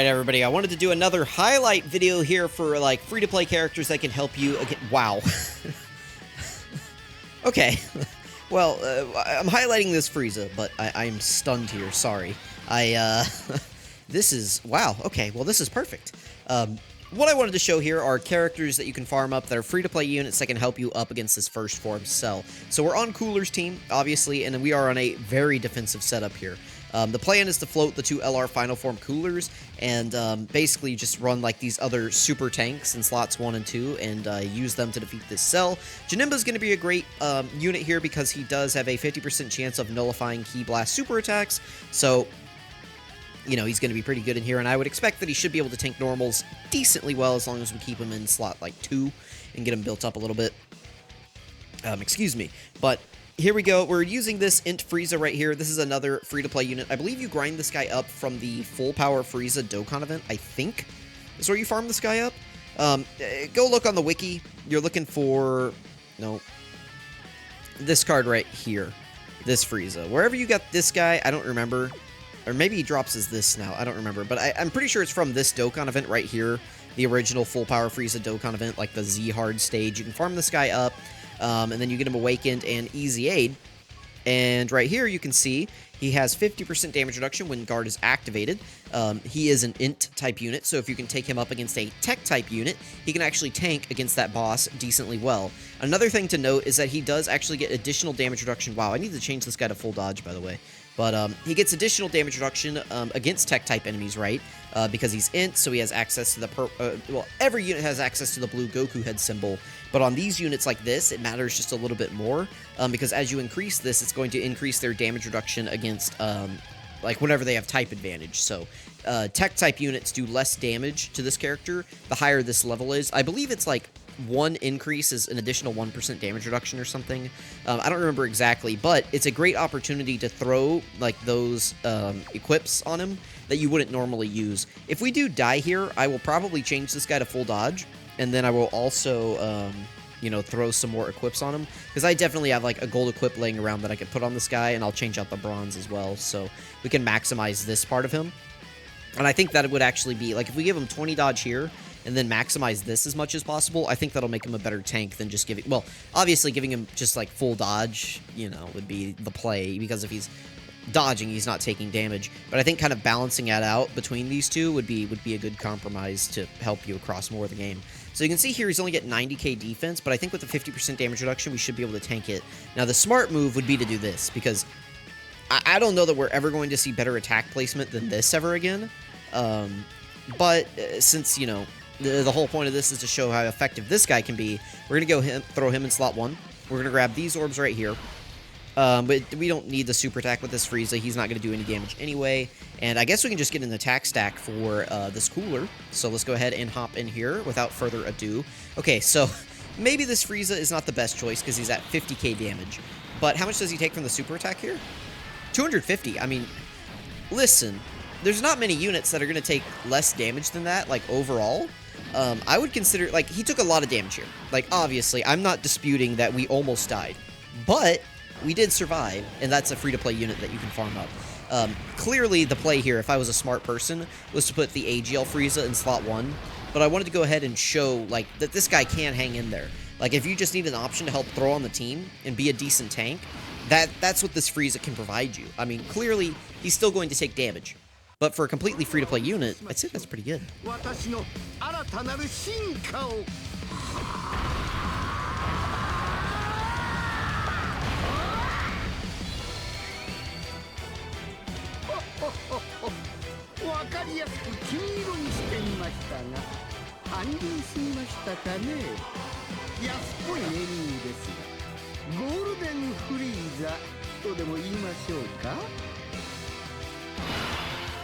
Alright everybody, I wanted to do another highlight video here for like free-to-play characters that can help you again. Wow. Okay. Well, I'm highlighting this FRIEZA, but I'm stunned here, sorry. This is, wow, okay, well this is perfect. What I wanted to show here are characters that you can farm up that are free-to-play units that can help you up against this first form cell. So we're on Cooler's team, obviously, and we are on a very defensive setup here. The plan is to float the two LR Final Form Coolers and basically just run like these other super tanks in slots 1 and 2 and use them to defeat this cell. Janemba's going to be a great unit here because he does have a 50% chance of nullifying Ki Blast super attacks, so you know, he's going to be pretty good in here, and I would expect that he should be able to tank normals decently well as long as we keep him in slot like 2 and get him built up a little bit. Excuse me, but here we go. We're using this Int FRIEZA right here. This is another free-to-play unit. I believe you grind this guy up from the full power FRIEZA Dokkan event, I think. Is where you farm this guy up. Go look on the wiki. You're looking for, no, this card right here. This FRIEZA. Wherever you got this guy, I don't remember. Or maybe he drops as this now. I don't remember. But I'm pretty sure it's from this Dokkan event right here. The original full power FRIEZA Dokkan event, like the Z-Hard stage. You can farm this guy up. And then you get him Awakened and Easy Aid. And right here you can see he has 50% damage reduction when Guard is activated. He is an Int type unit, so if you can take him up against a Tech type unit, he can actually tank against that boss decently well. Another thing to note is that he does actually get additional damage reduction. Wow, I need to change this guy to full dodge, by the way. But he gets additional damage reduction against Tech-type enemies, right? Because he's Int, so he has access to the... well, every unit has access to the blue Goku head symbol. But on these units like this, it matters just a little bit more. Because as you increase this, it's going to increase their damage reduction against... like, whenever they have type advantage. So, Tech-type units do less damage to this character the higher this level is. I believe it's like... one increase is an additional 1% damage reduction or something. I don't remember exactly, but it's a great opportunity to throw like those equips on him that you wouldn't normally use. If we do die here, I will probably change this guy to full dodge, and then I will also, you know, throw some more equips on him, because I definitely have like a gold equip laying around that I could put on this guy, and I'll change out the bronze as well, so we can maximize this part of him. And I think that it would actually be, like, if we give him 20 dodge here, and then maximize this as much as possible, I think that'll make him a better tank than just giving... well, obviously giving him just, like, full dodge, you know, would be the play, because if he's dodging, he's not taking damage. But I think kind of balancing that out between these two would be a good compromise to help you across more of the game. So you can see here he's only getting 90k defense, but I think with the 50% damage reduction, we should be able to tank it. Now, the smart move would be to do this, because I don't know that we're ever going to see better attack placement than this ever again. But since, you know... the whole point of this is to show how effective this guy can be. We're going to go throw him in slot 1. We're going to grab these orbs right here. But we don't need the super attack with this FRIEZA. He's not going to do any damage anyway. And I guess we can just get an attack stack for this cooler. So let's go ahead and hop in here without further ado. Okay, so maybe this FRIEZA is not the best choice because he's at 50k damage. But how much does he take from the super attack here? 250. I mean, listen, there's not many units that are going to take less damage than that, like, overall. I would consider, like, he took a lot of damage here. Like, obviously, I'm not disputing that we almost died. But we did survive, and that's a free-to-play unit that you can farm up. Clearly, the play here, if I was a smart person, was to put the AGL FRIEZA in slot 1. But I wanted to go ahead and show, like, that this guy can hang in there. Like, if you just need an option to help throw on the team and be a decent tank, that's what this FRIEZA can provide you. I mean, clearly, he's still going to take damage. But for a completely free-to-play unit, I'd say that's pretty good.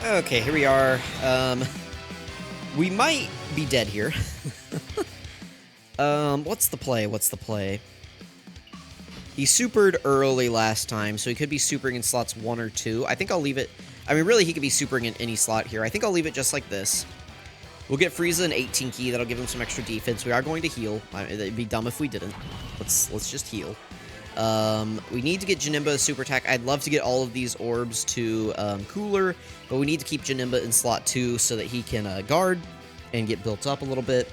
Okay, here we are. We might be dead here. What's the play? What's the play? He supered early last time, so he could be supering in slots 1 or 2. I think I'll leave it... I mean, really, he could be supering in any slot here. I think I'll leave it just like this. We'll get FRIEZA an 18 key. That'll give him some extra defense. We are going to heal. It'd be dumb if we didn't. Let's just heal. We need to get Janemba a super attack. I'd love to get all of these orbs to Cooler, but we need to keep Janemba in slot 2 so that he can guard and get built up a little bit.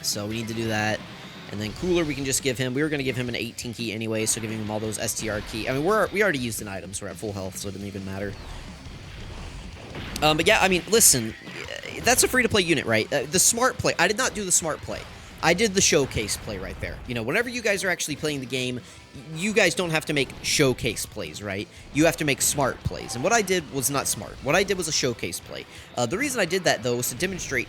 So we need to do that. And then Cooler, we can just give him... We were going to give him an 18 key anyway, so giving him all those STR key... I mean, we already used an item, so we're at full health, so it didn't even matter. But yeah, I mean, listen, that's a free-to-play unit, right? The smart play... I did not do the smart play. I did the showcase play right there. You know, whenever you guys are actually playing the game, you guys don't have to make showcase plays, right? You have to make smart plays. And what I did was not smart. What I did was a showcase play. The reason I did that, though, was to demonstrate...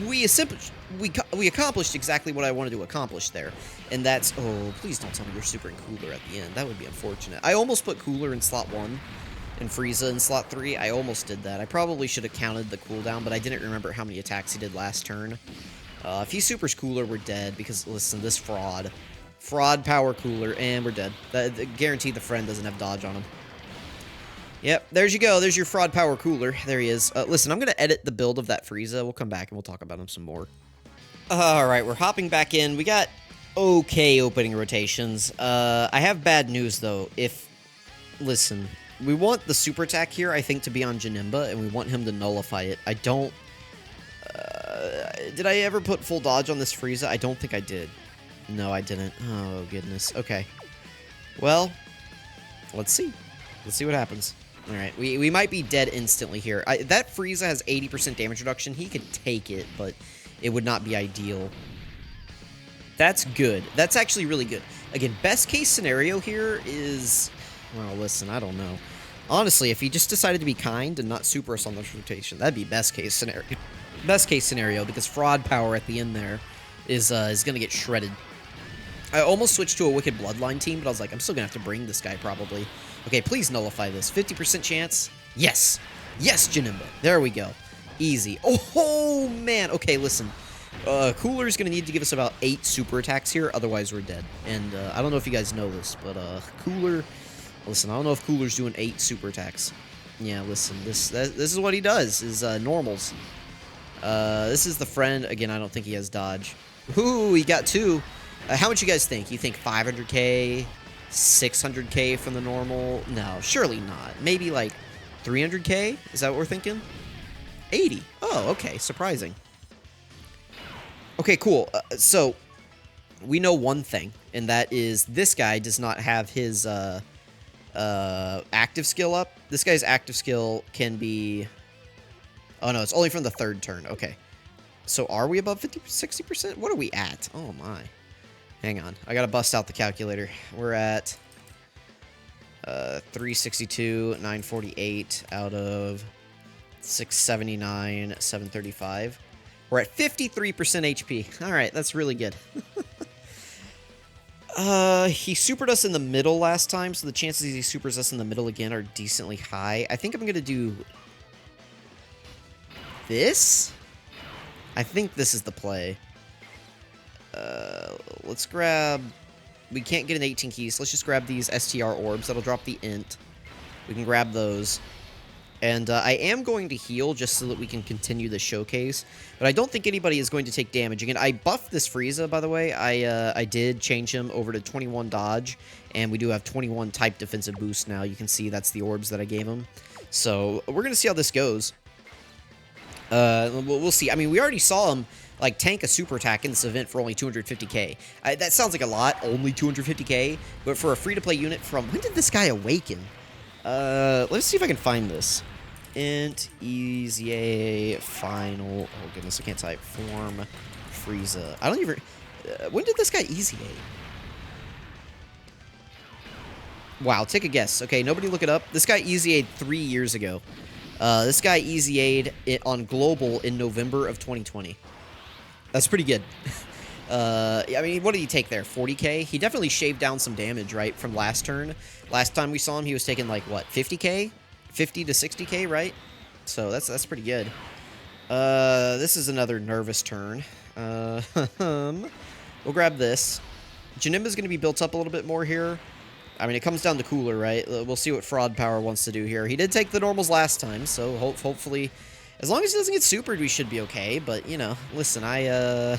we accomplished exactly what I wanted to accomplish there. And that's... Oh, please don't tell me you're super in Cooler at the end. That would be unfortunate. I almost put Cooler in slot 1 and Frieza in slot 3. I almost did that. I probably should have counted the cooldown, but I didn't remember how many attacks he did last turn. If he supers Cooler, we're dead, because, listen, this fraud. Fraud power Cooler, and we're dead. Guaranteed the friend doesn't have dodge on him. Yep, there you go. There's your fraud power Cooler. There he is. Listen, I'm going to edit the build of that Frieza. We'll come back and we'll talk about him some more. Alright, we're hopping back in. We got okay opening rotations. I have bad news, though. Listen, we want the super attack here, I think, to be on Janemba, and we want him to nullify it. I don't... did I ever put full dodge on this Frieza? I don't think I did. No, I didn't. Oh, goodness. Okay. Well, let's see. Let's see what happens. Alright, we might be dead instantly here. That Frieza has 80% damage reduction. He could take it, but it would not be ideal. That's good. That's actually really good. Again, best case scenario here is... Well, listen, I don't know. Honestly, if he just decided to be kind and not super us on this rotation, that'd be best case scenario. Best case scenario, because fraud power at the end there is going to get shredded. I almost switched to a Wicked Bloodline team, but I was like, I'm still going to have to bring this guy probably. Okay, please nullify this. 50% chance. Yes. Yes, Janemba. There we go. Easy. Oh, man. Okay, listen. Cooler's going to need to give us about 8 super attacks here, otherwise we're dead. And I don't know if you guys know this, but Cooler... Listen, I don't know if Cooler's doing 8 super attacks. Yeah, listen. This is what he does, is normals. This is the friend. Again, I don't think he has dodge. Ooh, he got 2. How much you guys think? You think 500k? 600k from the normal? No, surely not. Maybe like 300k? Is that what we're thinking? 80. Oh, okay. Surprising. Okay, cool. So, we know one thing, and that is this guy does not have his active skill up. This guy's active skill can be... Oh, no, it's only from the 3rd turn. Okay. So, are we above 60%? What are we at? Oh, my. Hang on. I gotta bust out the calculator. We're at 362, 948 out of 679, 735. We're at 53% HP. Alright, that's really good. He supered us in the middle last time, so the chances he supers us in the middle again are decently high. I think I'm gonna do... this? I think this is the play. Let's grab... We can't get an 18 keys. Let's just grab these STR orbs. That'll drop the int. We can grab those. And I am going to heal just so that we can continue the showcase. But I don't think anybody is going to take damage. Again, I buffed this Frieza, by the way. I did change him over to 21 dodge. And we do have 21 type defensive boost now. You can see that's the orbs that I gave him. So we're going to see how this goes. We'll see. I mean, we already saw him like tank a super attack in this event for only 250k. That sounds like a lot, only 250k, but for a free-to-play unit from... When did this guy awaken? Let's see if I can find this. Int easy final... Oh goodness, I can't type. Form Frieza. I don't even... when did this guy easy A? Wow, take a guess. Okay, nobody look it up. This guy easy A'd 3 years ago. This guy easy A'd on Global in November of 2020. That's pretty good. I mean, what did he take there? 40k? He definitely shaved down some damage, right, from last turn. Last time we saw him, he was taking, like, what, 50k? 50 to 60k, right? So that's pretty good. This is another nervous turn. We'll grab this. Janemba's going to be built up a little bit more here. I mean, it comes down to Cooler, right? We'll see what Fraud Power wants to do here. He did take the normals last time, so hopefully... As long as he doesn't get supered, we should be okay. But, you know, listen, I,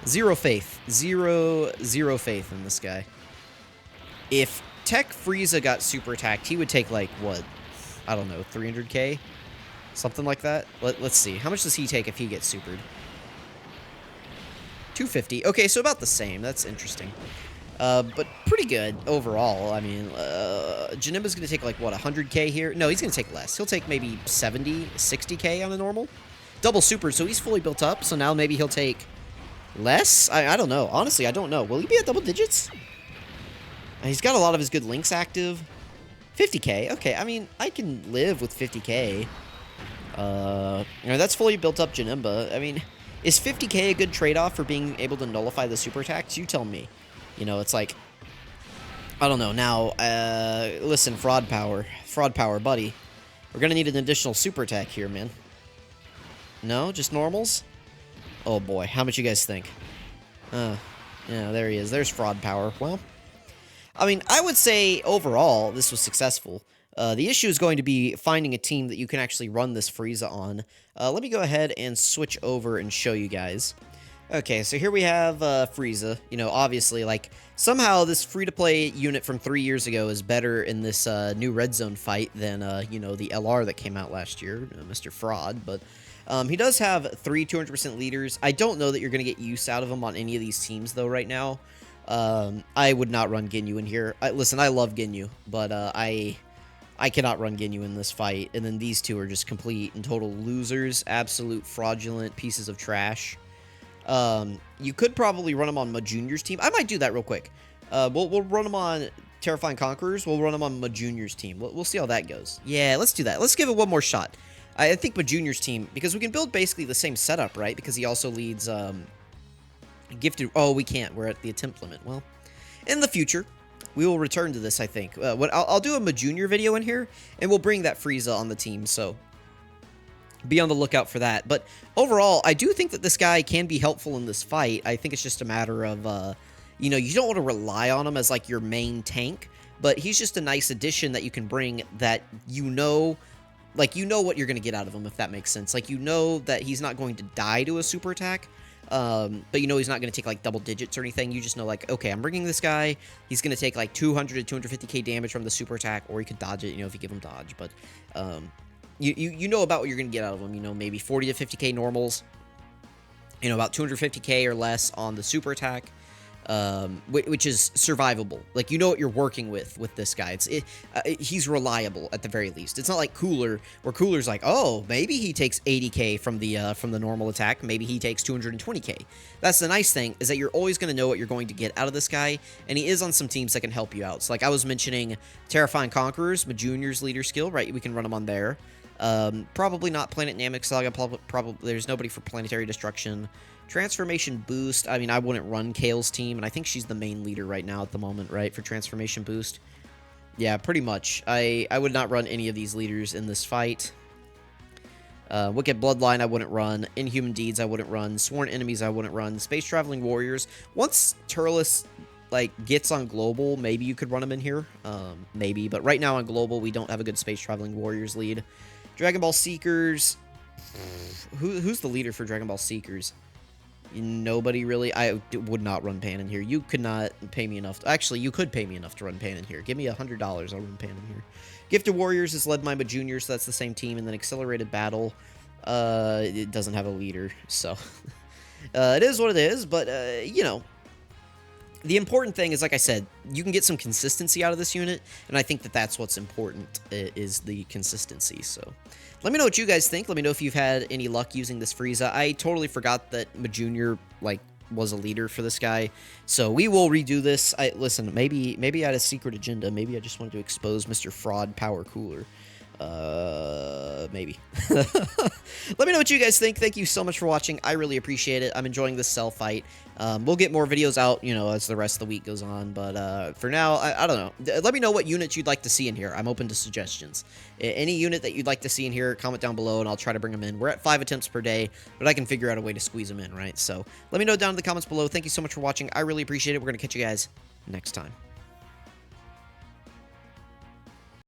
zero faith. Zero faith in this guy. If Tech Frieza got super attacked, he would take, like, what? I don't know, 300k? Something like that? Let's see. How much does he take if he gets supered? 250. Okay, so about the same. That's interesting. But pretty good overall. I mean, Janemba's going to take, like, what, 100k here? No, he's going to take less. He'll take maybe 70, 60k on a normal. Double super, so he's fully built up. So now maybe he'll take less? I don't know. Honestly, I don't know. Will he be at double digits? He's got a lot of his good links active. 50k. Okay, I mean, I can live with 50k. That's fully built up Janemba. I mean, is 50k a good trade-off for being able to nullify the super attacks? You tell me. You know, it's like, I don't know. Now, listen, fraud power, buddy. We're gonna need an additional super attack here, man. No, just normals? Oh boy, how much you guys think? Yeah, there he is. There's fraud power. Well, I mean, I would say overall this was successful. The issue is going to be finding a team that you can actually run this Frieza on. Let me go ahead and switch over and show you guys. Okay, so here we have Frieza. You know, obviously, like, somehow this free-to-play unit from 3 years ago is better in this new Red Zone fight than, you know, the LR that came out last year, Mr. Fraud. But he does have 3 200% leaders. I don't know that you're going to get use out of him on any of these teams, though, right now. I would not run Ginyu in here. Listen, I love Ginyu, but I cannot run Ginyu in this fight. And then these two are just complete and total losers. Absolute fraudulent pieces of trash. You could probably run them on Majunior's team. I might do that real quick. We'll run them on Terrifying Conquerors. We'll run them on Majunior's team. We'll see how that goes. Yeah, let's do that. Let's give it one more shot. I think Majunior's team, because we can build basically the same setup, right? Because he also leads, Gifted... Oh, we can't. We're at the attempt limit. Well, in the future, we will return to this, I think. I'll do a Majunior video in here, and we'll bring that Frieza on the team, so be on the lookout for that. But overall, I do think that this guy can be helpful in this fight. I think it's just a matter of, you know, you don't want to rely on him as, like, your main tank, but he's just a nice addition that you can bring that you know... Like, you know what you're going to get out of him, if that makes sense. Like, you know that he's not going to die to a super attack, but you know he's not going to take, like, double digits or anything. You just know, like, okay, I'm bringing this guy. He's going to take, like, 200 to 250k damage from the super attack, or he could dodge it, you know, if you give him dodge. But you know about what you're going to get out of him. You know, maybe 40 to 50k normals, you know, about 250k or less on the super attack. Which is survivable. Like, you know what you're working with this guy. He's reliable at the very least. It's not like Cooler, where Cooler's like, oh, maybe he takes 80k from the normal attack. Maybe he takes 220k. That's the nice thing, is that you're always going to know what you're going to get out of this guy, and he is on some teams that can help you out. So, like I was mentioning, Terrifying Conquerors, Majunior's leader skill, right? We can run him on there. Probably not Planet Namek Saga. Probably there's nobody for Planetary Destruction. Transformation Boost, I mean, I wouldn't run Kale's team, and I think she's the main leader right now at the moment, right, for Transformation Boost? Yeah, pretty much. I would not run any of these leaders in this fight. Wicked Bloodline, I wouldn't run. Inhuman Deeds, I wouldn't run. Sworn Enemies, I wouldn't run. Space Traveling Warriors. Once Turles, like, gets on Global, maybe you could run him in here. Maybe, but right now on Global, we don't have a good Space Traveling Warriors lead. Dragon Ball Seekers. Who's the leader for Dragon Ball Seekers? Nobody really. I would not run Pan in here. You could not pay me enough. Actually, you could pay me enough to run Pan in here. Give me $100, I'll run Pan in here. Gifted Warriors is led by Majunior, so that's the same team. And then Accelerated Battle, it doesn't have a leader, so it is what it is. But you know, the important thing is, like I said, you can get some consistency out of this unit, and I think that that's what's important, is the consistency. So let me know what you guys think. Let me know if you've had any luck using this Frieza. I totally forgot that Majunior, like, was a leader for this guy, so we will redo this. Listen, maybe I had a secret agenda. Maybe I just wanted to expose Mr. Fraud Power Cooler. Maybe. Let me know what you guys think. Thank you so much for watching. I really appreciate it. I'm enjoying this Cell fight. We'll get more videos out, you know, as the rest of the week goes on. But for now, I don't know. Let me know what units you'd like to see in here. I'm open to suggestions. Any unit that you'd like to see in here, comment down below, and I'll try to bring them in. We're at 5 attempts per day, but I can figure out a way to squeeze them in, right? So let me know down in the comments below. Thank you so much for watching. I really appreciate it. We're going to catch you guys next time.